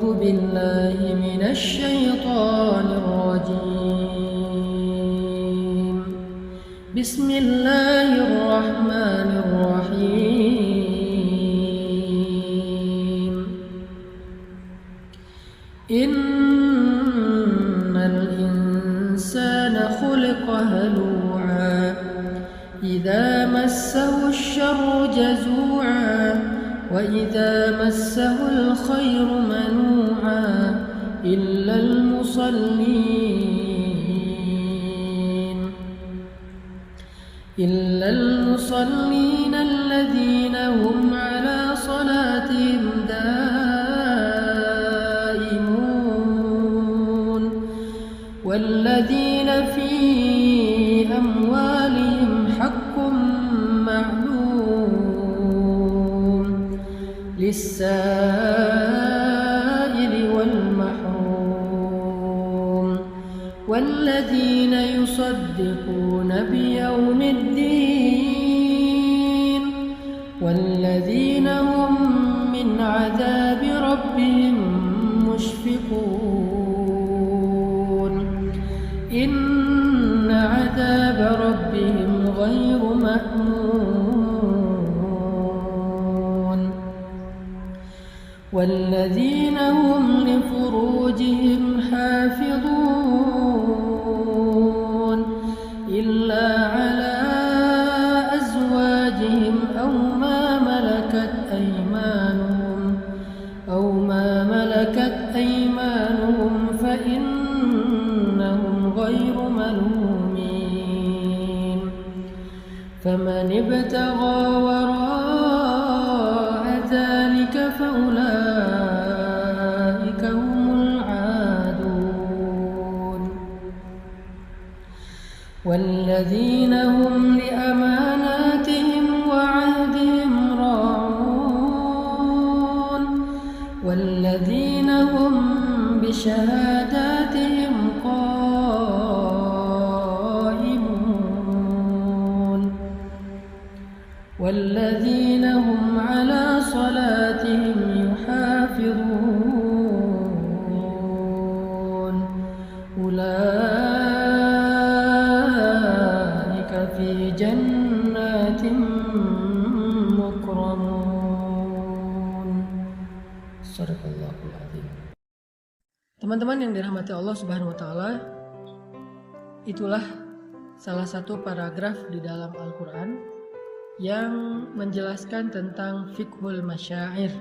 أعوذ بالله من الشيطان الرجيم. بسم الله الرحمن الرحيم. إن الإنسان خلق هلوعا إذا مسه الشر جزوعا وإذا مسه الخير منوعا إلا المصلين الذين هم على صلاتهم دائمون والذين في أموالهم حق معلوم للسائل والمحروم والذين يصدقون بيوم الدين والذين هم من عذاب ربهم مشفقون إن عذاب ربهم غير مأمون والذين هم لفروجهم حافظون إلا على أزواجهم أو ما ملكت أيمانهم فإنهم غير ملومين فمن ابتغى وراء ذلك فأولئك هم العادون والذين هم لأماناتهم وعهدهم راعون والذين هم بشهاداتهم قائمون والذين هم على صلاتهم يحافظون أولئك في جنات مكرمون. Sadaqallahul Azim. Teman-teman yang dirahmati Allah Subhanahu wa taala, itulah salah satu paragraf di dalam Al-Qur'an yang menjelaskan tentang fiqhul masyair,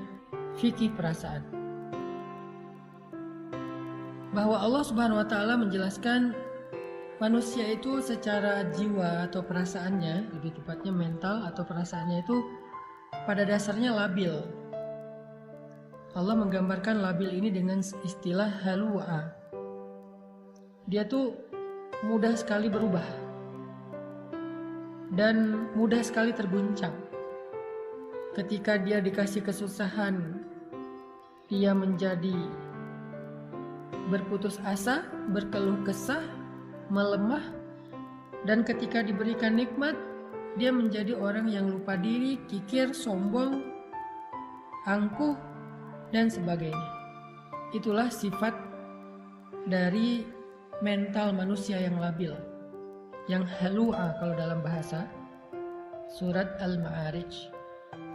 fikih perasaan. Bahwa Allah Subhanahu wa taala menjelaskan manusia itu secara jiwa atau perasaannya, lebih tepatnya mental atau perasaannya itu pada dasarnya labil. Allah menggambarkan labil ini dengan istilah halua. Dia tuh mudah sekali berubah dan mudah sekali terguncang. Ketika dia dikasih kesusahan, dia menjadi berputus asa, berkeluh kesah, melemah, dan ketika diberikan nikmat, dia menjadi orang yang lupa diri, kikir, sombong, angkuh, dan sebagainya. Itulah sifat dari mental manusia yang labil, yang halua kalau dalam bahasa surat Al-Ma'arij.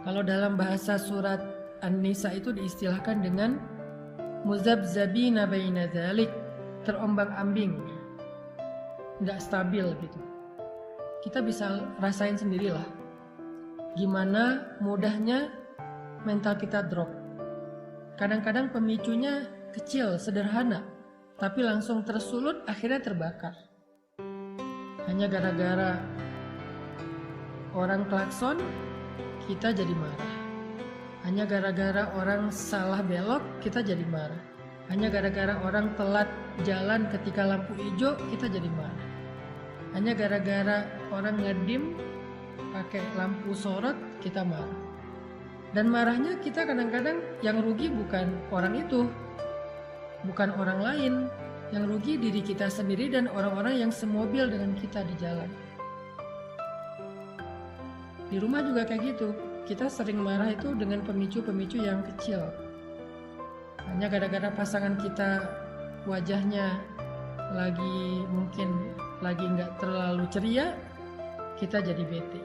Kalau dalam bahasa surat An-Nisa itu diistilahkan dengan muzabzabina baina dzalik, terombang-ambing, nggak stabil gitu. Kita bisa rasain sendirilah gimana mudahnya mental kita drop. Kadang-kadang pemicunya kecil, sederhana, tapi langsung tersulut, akhirnya terbakar. Hanya gara-gara orang klakson, kita jadi marah. Hanya gara-gara orang salah belok, kita jadi marah. Hanya gara-gara orang telat jalan ketika lampu hijau, kita jadi marah. Hanya gara-gara orang ngedim pakai lampu sorot, kita marah. Dan marahnya kita kadang-kadang yang rugi bukan orang itu, bukan orang lain. Yang rugi diri kita sendiri dan orang-orang yang semobil dengan kita di jalan. Di rumah juga kayak gitu. Kita sering marah itu dengan pemicu-pemicu yang kecil. Hanya gara-gara pasangan kita wajahnya mungkin lagi nggak terlalu ceria, kita jadi bete.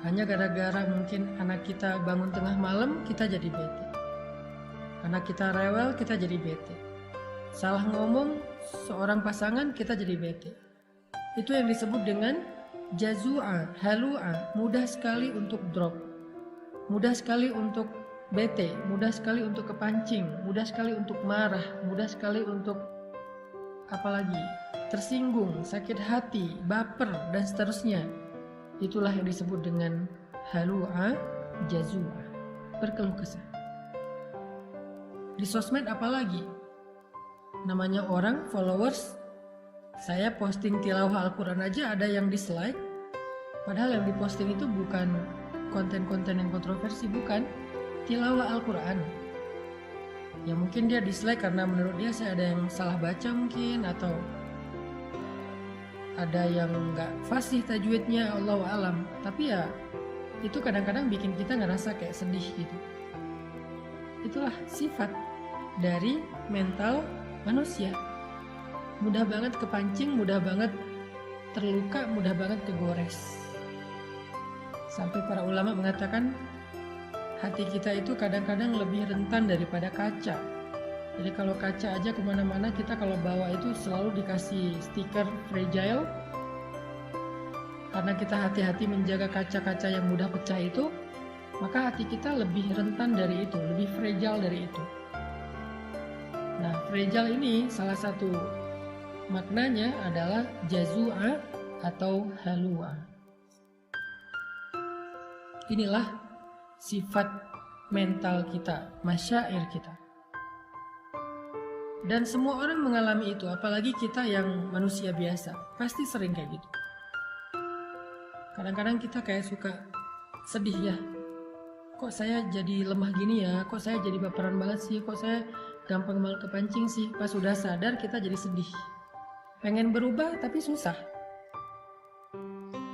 Hanya gara-gara mungkin anak kita bangun tengah malam, kita jadi bete. Anak kita rewel, kita jadi bete. Salah ngomong seorang pasangan, kita jadi bete. Itu yang disebut dengan jazua, halua, mudah sekali untuk drop, mudah sekali untuk bete, mudah sekali untuk kepancing, mudah sekali untuk marah, mudah sekali untuk apalagi tersinggung, sakit hati, baper, dan seterusnya. Itulah yang disebut dengan halua, jazua, berkeluh kesah. Di sosmed apalagi? Namanya orang, followers, saya posting tilawah Al-Quran aja ada yang dislike. Padahal yang diposting itu bukan konten-konten yang kontroversi, bukan tilawah Al-Quran. Ya mungkin dia dislike karena menurut dia saya ada yang salah baca mungkin, atau ada yang nggak fasih tajwidnya, Allahu alam. Tapi ya itu kadang-kadang bikin kita ngerasa kayak sedih gitu. Itulah sifat dari mental manusia. Mudah banget kepancing, mudah banget terluka, mudah banget kegores. Sampai para ulama mengatakan hati kita itu kadang-kadang lebih rentan daripada kaca. Jadi kalau kaca aja kemana-mana, kita kalau bawa itu selalu dikasih stiker fragile. Karena kita hati-hati menjaga kaca-kaca yang mudah pecah itu, maka hati kita lebih rentan dari itu, lebih fragile dari itu. Nah, fragile ini salah satu maknanya adalah jazua atau halua. Inilah sifat mental kita, masyair kita. Dan semua orang mengalami itu, apalagi kita yang manusia biasa, pasti sering kayak gitu. Kadang-kadang kita kayak suka sedih ya, kok saya jadi lemah gini ya, kok saya jadi baperan banget sih, kok saya gampang malah kepancing sih. Pas sudah sadar kita jadi sedih, pengen berubah tapi susah.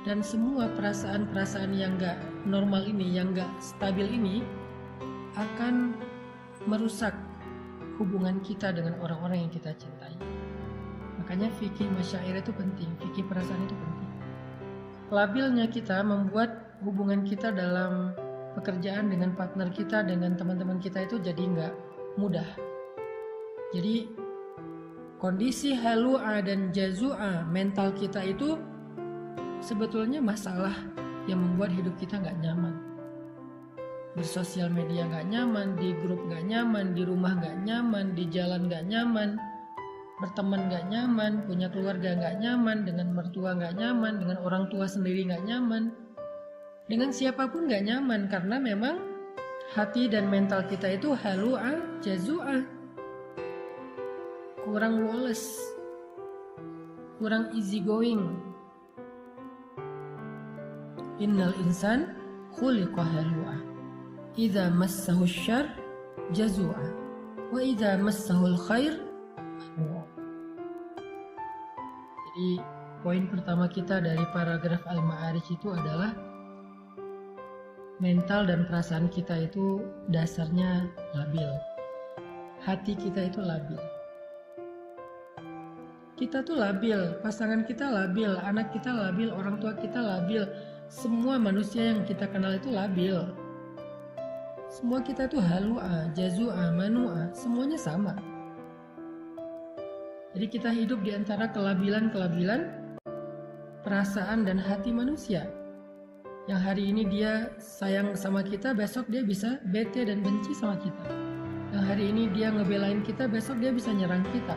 Dan semua perasaan-perasaan yang gak normal ini, yang gak stabil ini akan merusak hubungan kita dengan orang-orang yang kita cintai. Makanya fikih masyair itu penting, fikih perasaan itu penting. Labilnya kita membuat hubungan kita dalam pekerjaan dengan partner kita, dengan teman-teman kita itu jadi nggak mudah. Jadi kondisi halua dan jazua mental kita itu sebetulnya masalah yang membuat hidup kita nggak nyaman. Bersosial media nggak nyaman, di grup nggak nyaman, di rumah nggak nyaman, di jalan nggak nyaman, berteman nggak nyaman, punya keluarga nggak nyaman, dengan mertua nggak nyaman, dengan orang tua sendiri nggak nyaman, dengan siapapun nggak nyaman, karena memang hati dan mental kita itu halua, jazua, kurang woles, kurang easy going. Innal insan khuliqa halua. Idza massahu syarr jazua wa idza massahu khair. Jadi poin pertama kita dari paragraf Al-Ma'arij itu adalah mental dan perasaan kita itu dasarnya labil. Hati kita itu labil. Kita tuh labil, pasangan kita labil, anak kita labil, orang tua kita labil. Semua manusia yang kita kenal itu labil. Semua kita tuh halua, jazua, manua, semuanya sama. Jadi kita hidup di antara kelabilan-kelabilan perasaan dan hati manusia. Yang hari ini dia sayang sama kita, besok dia bisa bete dan benci sama kita. Yang hari ini dia ngebelain kita, besok dia bisa nyerang kita.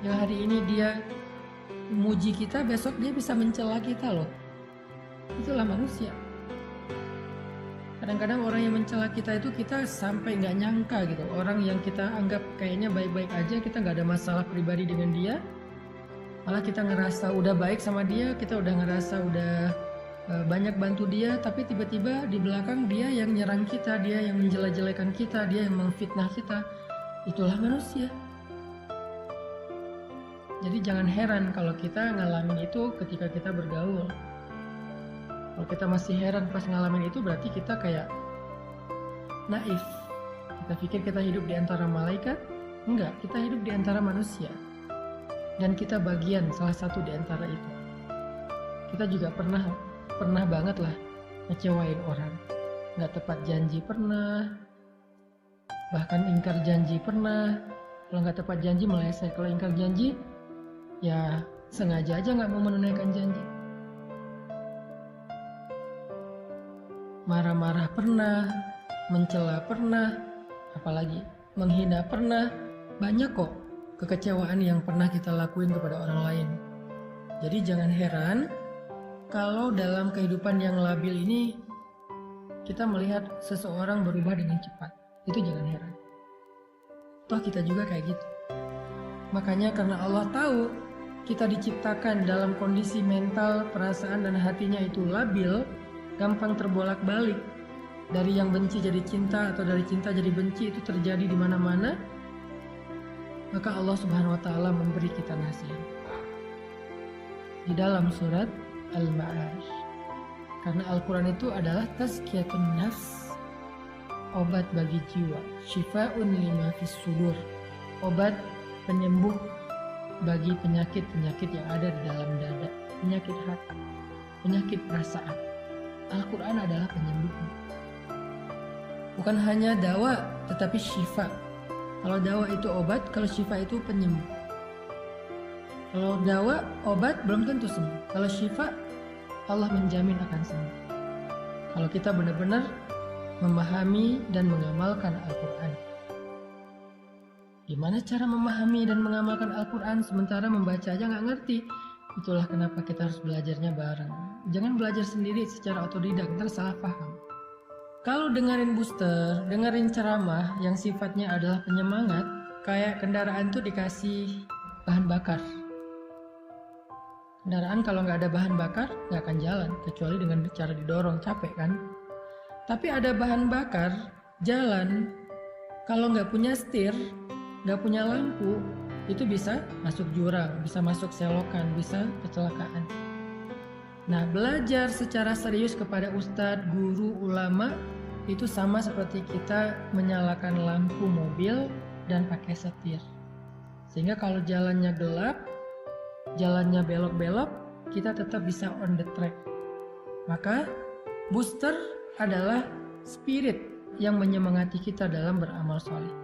Yang hari ini dia memuji kita, besok dia bisa mencela kita loh. Itulah manusia. Kadang-kadang orang yang mencela kita itu kita sampai nggak nyangka gitu. Orang yang kita anggap kayaknya baik-baik aja, kita nggak ada masalah pribadi dengan dia, malah kita ngerasa udah baik sama dia, kita udah ngerasa udah banyak bantu dia, tapi tiba-tiba di belakang dia yang nyerang kita, dia yang menjelek-jelekan kita, dia yang memfitnah kita. Itulah manusia. Jadi jangan heran kalau kita ngalamin itu ketika kita bergaul. Kalau kita masih heran pas ngalamin itu, berarti kita kayak naif, Kita pikir kita hidup di antara malaikat? Enggak, kita hidup di antara manusia. Dan kita bagian salah satu di antara itu. Kita juga pernah banget lah ngecewain orang. Nggak tepat janji pernah, bahkan ingkar janji pernah. Kalau nggak tepat janji meleset, kalau ingkar janji ya sengaja aja nggak mau menunaikan janji. Marah-marah pernah, mencela pernah, apalagi menghina pernah. Banyak kok kekecewaan yang pernah kita lakuin kepada orang lain. Jadi jangan heran kalau dalam kehidupan yang labil ini kita melihat seseorang berubah dengan cepat. Itu jangan heran. Toh kita juga kayak gitu. Makanya karena Allah tahu kita diciptakan dalam kondisi mental, perasaan dan hatinya itu labil, gampang terbolak-balik. Dari yang benci jadi cinta atau dari cinta jadi benci itu terjadi di mana-mana. Maka Allah Subhanahu wa taala memberi kita nasihat. Di dalam surat Al-Ma'arij. Karena Al-Qur'an itu adalah tazkiyatun nafs, obat bagi jiwa, syifa'un lima fis sudur, obat penyembuh bagi penyakit-penyakit yang ada di dalam dada, penyakit hati, penyakit perasaan. Al-Quran adalah penyembuhnya. Bukan hanya dawa, tetapi syifa. Kalau dawa itu obat, kalau syifa itu penyembuh. Kalau dawa, obat belum tentu sembuh. Kalau syifa, Allah menjamin akan sembuh. Kalau kita benar-benar memahami dan mengamalkan Al-Quran. Gimana cara memahami dan mengamalkan Al-Quran sementara membaca aja nggak ngerti? Itulah kenapa kita harus belajarnya bareng. Jangan belajar sendiri secara otodidak, ntar salah paham. Kalau dengerin booster, dengerin ceramah yang sifatnya adalah penyemangat, kayak kendaraan tuh dikasih bahan bakar. Kendaraan kalau nggak ada bahan bakar, nggak akan jalan, kecuali dengan cara didorong, capek kan? Tapi ada bahan bakar, jalan. Kalau nggak punya setir, nggak punya lampu, itu bisa masuk jurang, bisa masuk selokan, bisa kecelakaan. Nah, belajar secara serius kepada ustadz, guru, ulama, itu sama seperti kita menyalakan lampu mobil dan pakai setir. Sehingga kalau jalannya gelap, jalannya belok-belok, kita tetap bisa on the track. Maka, booster adalah spirit yang menyemangati kita dalam beramal soleh.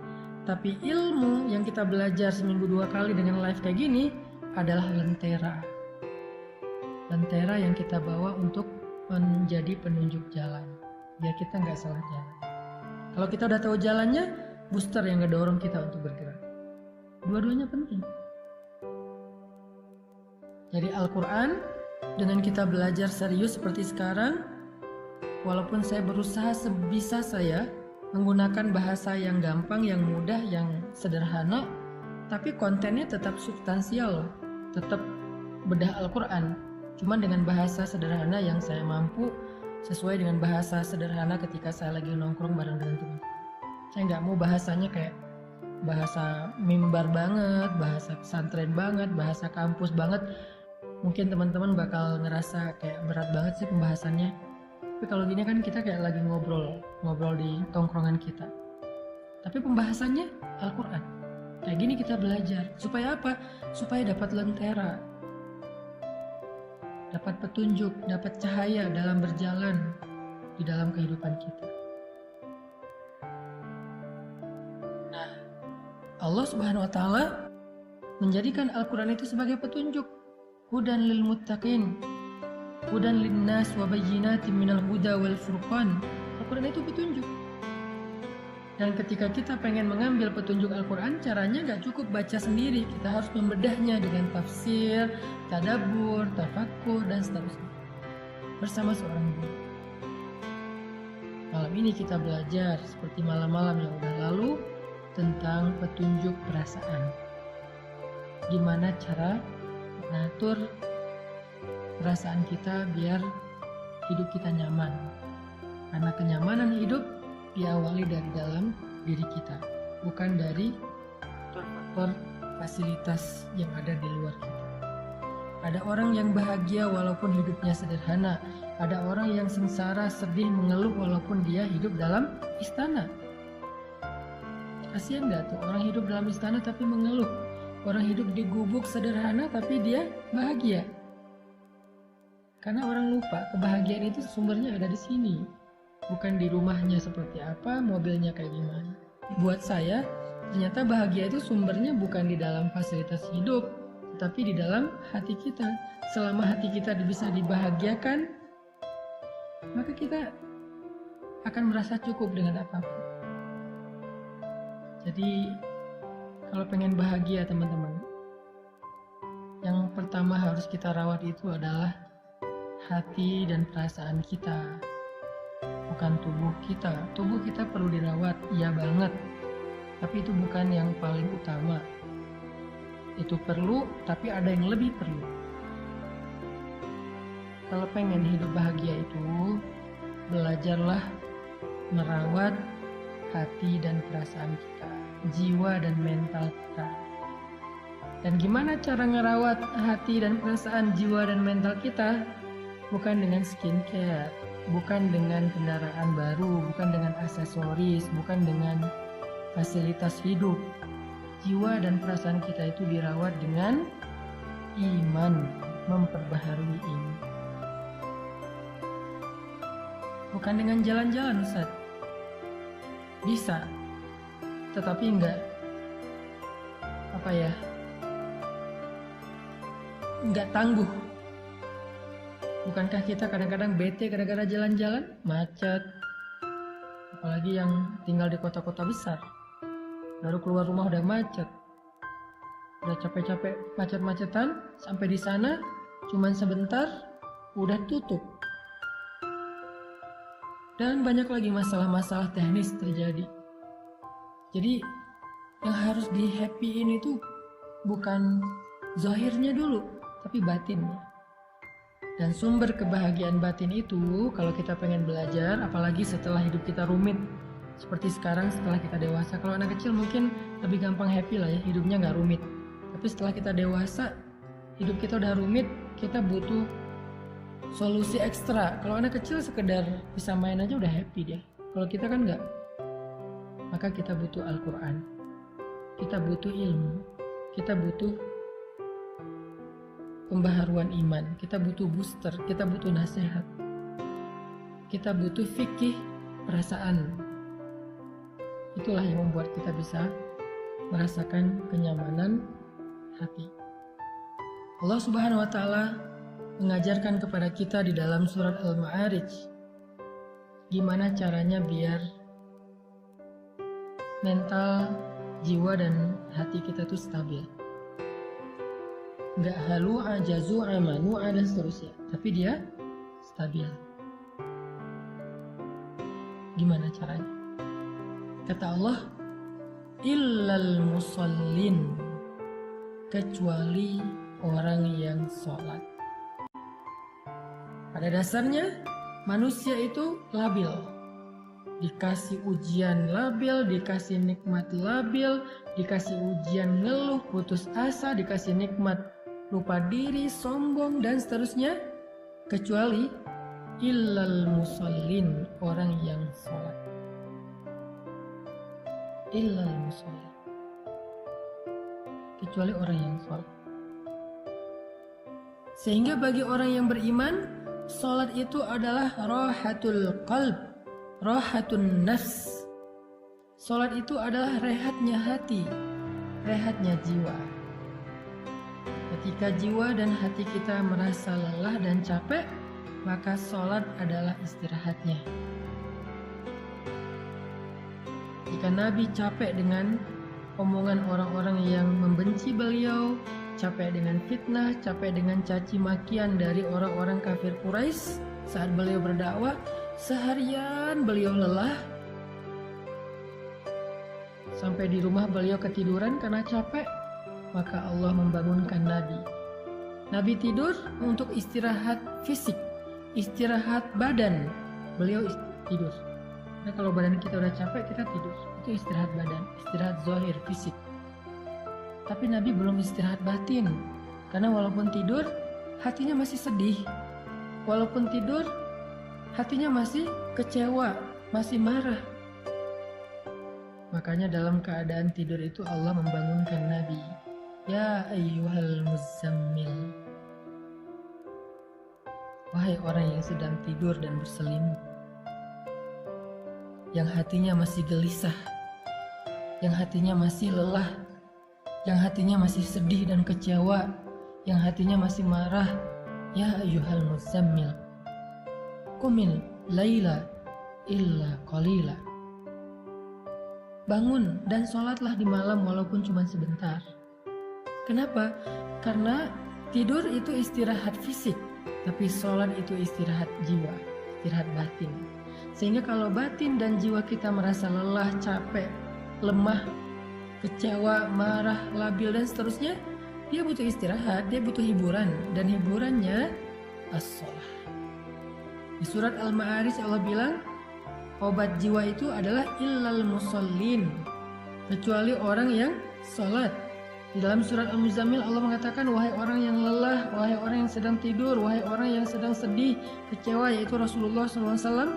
Tapi ilmu yang kita belajar seminggu 2 kali dengan live kayak gini adalah lentera. Lentera yang kita bawa untuk menjadi penunjuk jalan. Biar kita nggak salah jalan. Kalau kita udah tahu jalannya, booster yang ngedorong kita untuk bergerak. Dua-duanya penting. Jadi Al-Quran, dengan kita belajar serius seperti sekarang, walaupun saya berusaha sebisa saya menggunakan bahasa yang gampang, yang mudah, yang sederhana, tapi kontennya tetap substansial, tetap bedah Al-Quran. Cuman dengan bahasa sederhana yang saya mampu, sesuai dengan bahasa sederhana ketika saya lagi nongkrong bareng dengan teman. Saya nggak mau bahasanya kayak bahasa mimbar banget, bahasa pesantren banget, bahasa kampus banget. Mungkin teman-teman bakal ngerasa kayak berat banget sih pembahasannya. Tapi kalau gini kan kita kayak lagi ngobrol di tongkrongan kita. Tapi pembahasannya Al-Quran. Kayak gini kita belajar. Supaya apa? Supaya dapat lentera. Dapat petunjuk, dapat cahaya dalam berjalan di dalam kehidupan kita. Nah, Allah Subhanahu wa taala menjadikan Al-Quran itu sebagai petunjuk. Hudan lil muttaqin, hudan linnas wa bayyinatin minal huda wal furqan. Al-Quran itu petunjuk. Dan ketika kita pengen mengambil petunjuk Al-Quran, caranya gak cukup baca sendiri. Kita harus membedahnya dengan tafsir, tadabbur, tafakkur, dan seterusnya. Bersama seorang guru. Malam ini kita belajar seperti malam-malam yang udah lalu tentang petunjuk perasaan. Gimana cara mengatur perasaan kita biar hidup kita nyaman. Karena kenyamanan hidup diawali dari dalam diri kita, bukan dari faktor fasilitas yang ada di luar kita. Ada orang yang bahagia walaupun hidupnya sederhana. Ada orang yang sengsara, sedih, mengeluh walaupun dia hidup dalam istana. Kasihan nggak tuh orang hidup dalam istana tapi mengeluh. Orang hidup di gubuk sederhana tapi dia bahagia. Karena orang lupa kebahagiaan itu sumbernya ada di sini. Bukan di rumahnya seperti apa, mobilnya kayak gimana. Buat saya, ternyata bahagia itu sumbernya bukan di dalam fasilitas hidup, tetapi di dalam hati kita. Selama hati kita bisa dibahagiakan, maka kita akan merasa cukup dengan apapun. Jadi, kalau pengen bahagia teman-teman, yang pertama harus kita rawat itu adalah hati dan perasaan kita, bukan tubuh kita. Tubuh kita perlu dirawat, iya banget, tapi itu bukan yang paling utama. Itu perlu, tapi ada yang lebih perlu. Kalau pengen hidup bahagia itu, belajarlah merawat hati dan perasaan kita, jiwa dan mental kita. Dan gimana cara ngerawat hati dan perasaan, jiwa dan mental kita? Bukan dengan skincare, bukan dengan kendaraan baru, bukan dengan aksesoris, bukan dengan fasilitas hidup. Jiwa dan perasaan kita itu dirawat dengan iman, memperbaharui iman. Bukan dengan jalan-jalan, Ustaz. Bisa, tetapi enggak tangguh. Bukankah kita kadang-kadang bete gara-gara jalan-jalan, macet, apalagi yang tinggal di kota-kota besar, baru keluar rumah udah macet, udah capek-capek macet-macetan, sampai di sana cuman sebentar udah tutup. Dan banyak lagi masalah-masalah teknis terjadi. Jadi yang harus di happy-in itu bukan zahirnya dulu, tapi batinnya. Dan sumber kebahagiaan batin itu kalau kita pengen belajar, apalagi setelah hidup kita rumit seperti sekarang setelah kita dewasa. Kalau anak kecil mungkin lebih gampang happy lah ya, hidupnya nggak rumit. Tapi setelah kita dewasa, hidup kita udah rumit, kita butuh solusi ekstra. Kalau anak kecil sekedar bisa main aja udah happy dia. Kalau kita kan nggak. Maka kita butuh Al-Quran, kita butuh ilmu, kita butuh pembaharuan iman, kita butuh booster, kita butuh nasihat, kita butuh fikih perasaan. Itulah yang membuat kita bisa merasakan kenyamanan hati. Allah Subhanahu wa Ta'ala mengajarkan kepada kita di dalam surat Al-Ma'arij gimana caranya biar mental, jiwa dan hati kita tuh stabil. Nggak halu, ajazu, amanu, dan seterusnya, tapi dia stabil. Gimana caranya? Kata Allah, illal musallin, kecuali orang yang sholat. Pada dasarnya manusia itu labil, dikasih ujian labil, dikasih nikmat labil, dikasih ujian ngeluh, putus asa, dikasih nikmat lupa diri, sombong, dan seterusnya, kecuali illal musallin, orang yang sholat. Illal musallin, kecuali orang yang sholat. Sehingga bagi orang yang beriman, sholat itu adalah rahatul qalb, rahatun nafs. Sholat itu adalah rehatnya hati, rehatnya jiwa. Ketika jiwa dan hati kita merasa lelah dan capek, maka sholat adalah istirahatnya. Jika Nabi capek dengan omongan orang-orang yang membenci beliau, capek dengan fitnah, capek dengan caci makian dari orang-orang kafir Quraisy saat beliau berdakwah, seharian beliau lelah, sampai di rumah beliau ketiduran karena capek, maka Allah membangunkan Nabi. Nabi tidur untuk istirahat fisik, istirahat badan. Beliau tidur. Nah, kalau badan kita udah capek, kita tidur. Itu istirahat badan, istirahat zahir fisik. Tapi Nabi belum istirahat batin, karena walaupun tidur, hatinya masih sedih. Walaupun tidur, hatinya masih kecewa, masih marah. Makanya dalam keadaan tidur itu Allah membangunkan Nabi. Ya ayyuhal muzammil. Wahai orang yang sedang tidur dan berselimut, yang hatinya masih gelisah, yang hatinya masih lelah, yang hatinya masih sedih dan kecewa, yang hatinya masih marah. Ya ayyuhal muzammil, qumil laila illa qalila. Bangun dan sholatlah di malam walaupun cuma sebentar. Kenapa? Karena tidur itu istirahat fisik, tapi sholat itu istirahat jiwa, istirahat batin. Sehingga kalau batin dan jiwa kita merasa lelah, capek, lemah, kecewa, marah, labil dan seterusnya, dia butuh istirahat, dia butuh hiburan, dan hiburannya as-sholah. Di surat Al-Ma'arij Allah bilang, obat jiwa itu adalah illal musallin, kecuali orang yang sholat. Di dalam surat Al-Muzammil Allah mengatakan, wahai orang yang lelah, wahai orang yang sedang tidur, wahai orang yang sedang sedih, kecewa, yaitu Rasulullah SAW,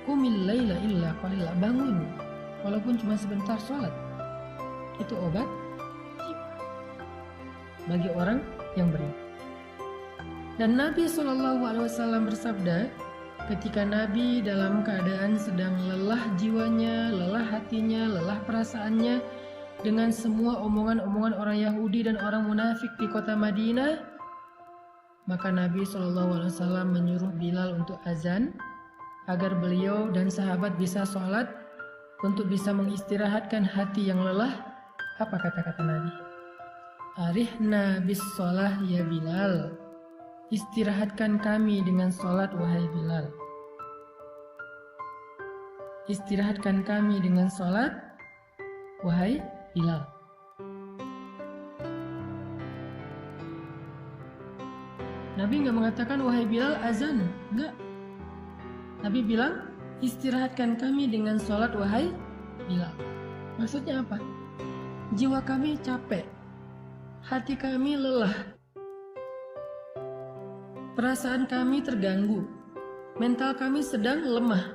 Qumil laila illa qalila, bangun walaupun cuma sebentar, sholat. Itu obat jiwa bagi orang yang beriman. Dan Nabi SAW bersabda, ketika Nabi dalam keadaan sedang lelah jiwanya, lelah hatinya, lelah perasaannya dengan semua omongan-omongan orang Yahudi dan orang munafik di kota Madinah, maka Nabi SAW menyuruh Bilal untuk azan agar beliau dan sahabat bisa sholat untuk bisa mengistirahatkan hati yang lelah. Apa kata-kata Nabi? Arihna bis sholah ya Bilal, istirahatkan kami dengan sholat wahai Bilal. Istirahatkan kami dengan sholat wahai Bilal. Nabi nggak mengatakan wahai Bilal azan, enggak. Nabi bilang istirahatkan kami dengan sholat wahai Bilal. Maksudnya apa? Jiwa kami capek, hati kami lelah, perasaan kami terganggu, mental kami sedang lemah.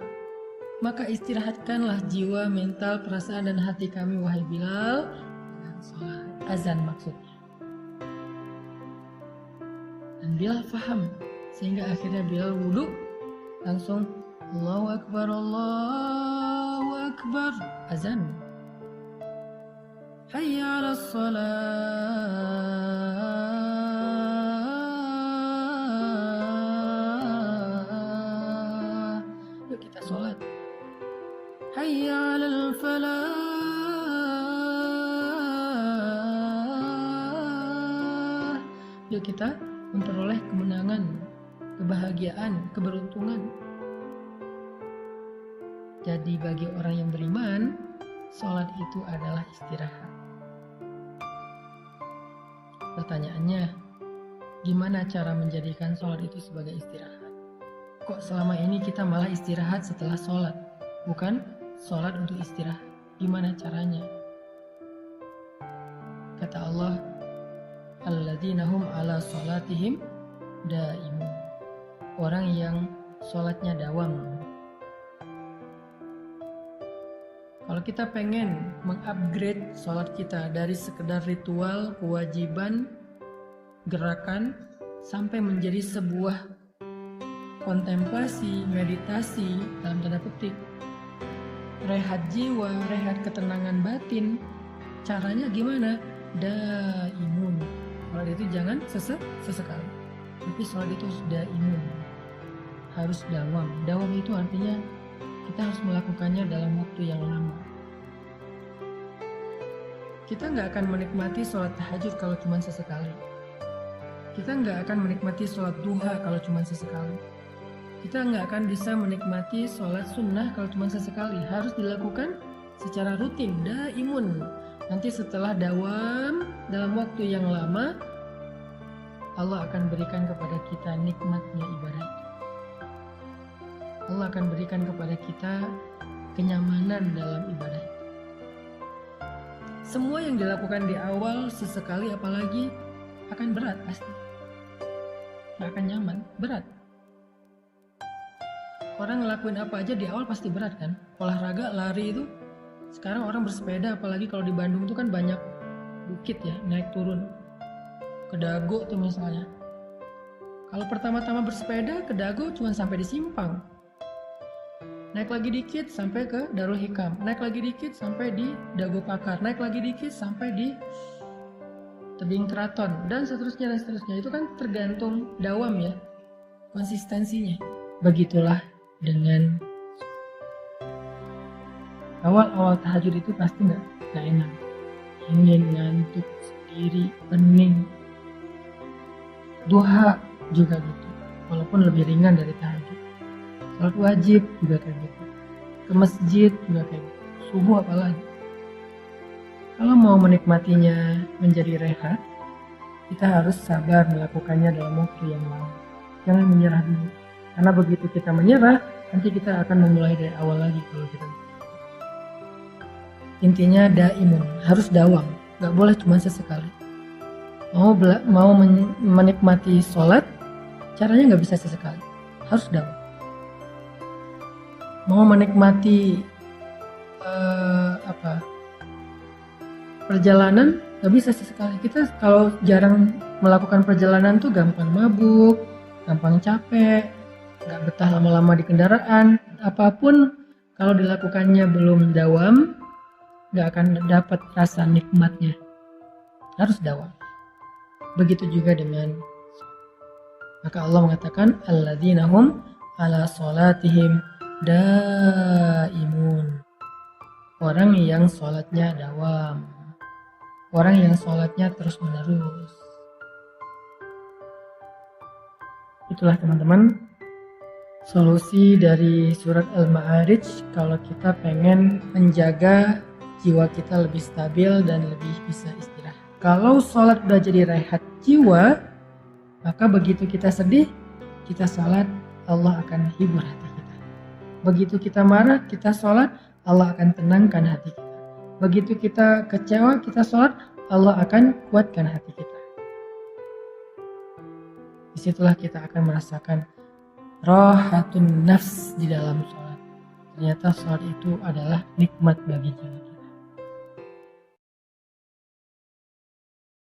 Maka istirahatkanlah jiwa, mental, perasaan dan hati kami wahai Bilal dengan sholat azan maksudnya. Dan Bilal faham, sehingga akhirnya Bilal wudhu, langsung Allahu Akbar, azan. Hayya 'alas shalah. Yuk kita sholat. Hayya 'alal falah. Yuk kita memperoleh kemenangan, kebahagiaan, keberuntungan. Jadi bagi orang yang beriman, sholat itu adalah istirahat. Pertanyaannya, gimana cara menjadikan sholat itu sebagai istirahat? Kok selama ini kita malah istirahat setelah sholat, bukan sholat untuk istirahat? Gimana caranya? Kata Allah, alladzina hum ala sholatihim daimun, orang yang sholatnya dawam. Kalau kita pengen mengupgrade sholat kita dari sekedar ritual, kewajiban, gerakan, sampai menjadi sebuah kontemplasi, meditasi, dalam tanda petik, rehat jiwa, rehat ketenangan batin, caranya gimana? Daimun. Sholat itu jangan sesekali, tapi sholat itu sudah daimun, harus dawam. Dawam itu artinya kita harus melakukannya dalam waktu yang lama. Kita nggak akan menikmati sholat tahajud kalau cuma sesekali. Kita nggak akan menikmati sholat duha kalau cuma sesekali. Kita nggak akan bisa menikmati sholat sunnah kalau cuma sesekali. Harus dilakukan secara rutin, daimun. Nanti setelah dawam dalam waktu yang lama, Allah akan berikan kepada kita nikmatnya ibadah itu. Allah akan berikan kepada kita kenyamanan dalam ibadah itu. Semua yang dilakukan di awal sesekali apalagi akan berat pasti. Gak akan nyaman, berat. Orang ngelakuin apa aja di awal pasti berat kan. Olahraga, lari itu Sekarang orang bersepeda, apalagi kalau di Bandung tuh kan banyak bukit ya, naik turun. Ke Dago tuh misalnya. Kalau pertama-tama bersepeda ke Dago cuma sampai di Simpang. Naik lagi dikit sampai ke Darul Hikam. Naik lagi dikit sampai di Dago Pakar. Naik lagi dikit sampai di Tebing Keraton. Dan seterusnya dan seterusnya. Itu kan tergantung dawam ya. Konsistensinya. Begitulah dengan awal-awal tahajud itu pasti nggak enak. Ingin ngantuk sendiri, pening. Duha juga gitu, walaupun lebih ringan dari tahajud. Salat wajib juga kayak gitu, ke masjid juga kayak gitu, subuh apalagi. Kalau mau menikmatinya menjadi rehat, kita harus sabar melakukannya dalam waktu yang lama. Jangan menyerah dulu, karena begitu kita menyerah, nanti kita akan memulai dari awal lagi kalau kita. Intinya daimun, harus dawam, nggak boleh cuma sesekali. Mau menikmati sholat, caranya nggak bisa sesekali, harus dawam. Mau menikmati perjalanan, nggak bisa sesekali. Kita kalau jarang melakukan perjalanan tuh gampang mabuk, gampang capek, nggak betah lama-lama di kendaraan. Apapun kalau dilakukannya belum dawam, nggak akan dapat rasa nikmatnya. Harus dawam. Begitu juga dengan, maka Allah mengatakan alladzina hum ala sholatihim daimun. Orang yang sholatnya dawam, orang yang sholatnya terus menerus. Itulah teman-teman solusi dari surat Al-Ma'arij kalau kita pengen menjaga jiwa kita lebih stabil dan lebih bisa istirahat. Kalau sholat udah jadi rehat jiwa, maka begitu kita sedih, kita sholat, Allah akan hibur hati kita. Begitu kita marah, kita sholat, Allah akan tenangkan hati kita. Begitu kita kecewa, kita sholat, Allah akan kuatkan hati kita. Disitulah kita akan merasakan rahatun nafs di dalam sholat. Ternyata sholat itu adalah nikmat bagi jiwa.